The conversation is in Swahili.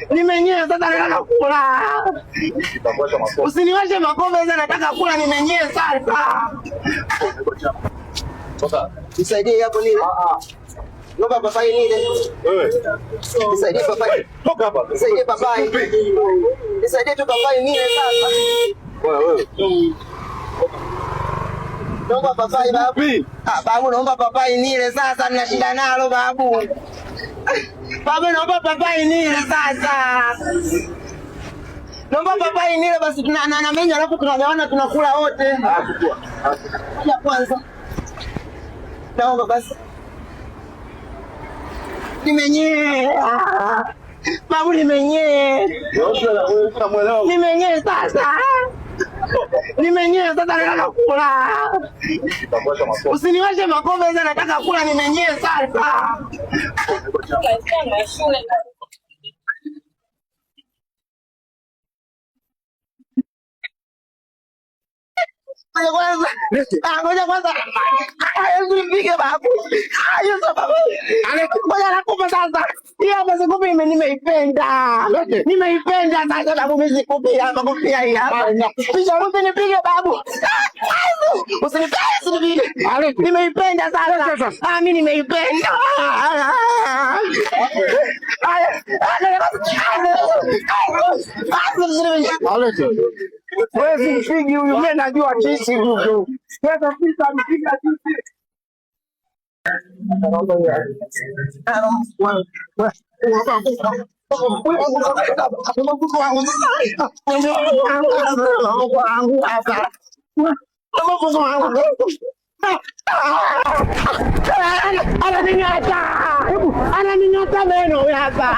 Nimenyea sasa nataka kula. Usiniwashe makombe sasa nataka kula nimenyea sasa. Toka. Nisaidie hapo nile. Naomba papai nile. Wewe. Nisaidie papai. Toka hapa. Nisaidie papai. Nisaidie tu papai nile sasa. Wewe. Naomba papai babu. Babu naomba papai nile sasa ninashinda nalo babu. Babu naomba papai nile sasa. Naomba papai nile basi na menya alafu tunagawana tunakula wote. Ya kwanza. Naomba basi. Nimenyea. Babu nimenyea. Nimenyea sasa. Nimenyea sasa nataka kula. Usiniwashe makombe sasa nataka kula nimenyea sasa. Ngoja kwanza. Hebu nipige babu. Hayo sababu. Ngoja nakupa sasa. Hii hapa sikupi nimeipenda. Nimeipenda sasa babu mimi sikupi hapa kupia hii hapa. Kisha nipige babu. Usinipige. Nimeipenda sasa. Mimi nimeipenda. Wewe simpigi huyu, mimi najua jinsi huyu. Sasa pita mpiga jinsi. Ananinyata meno hapa.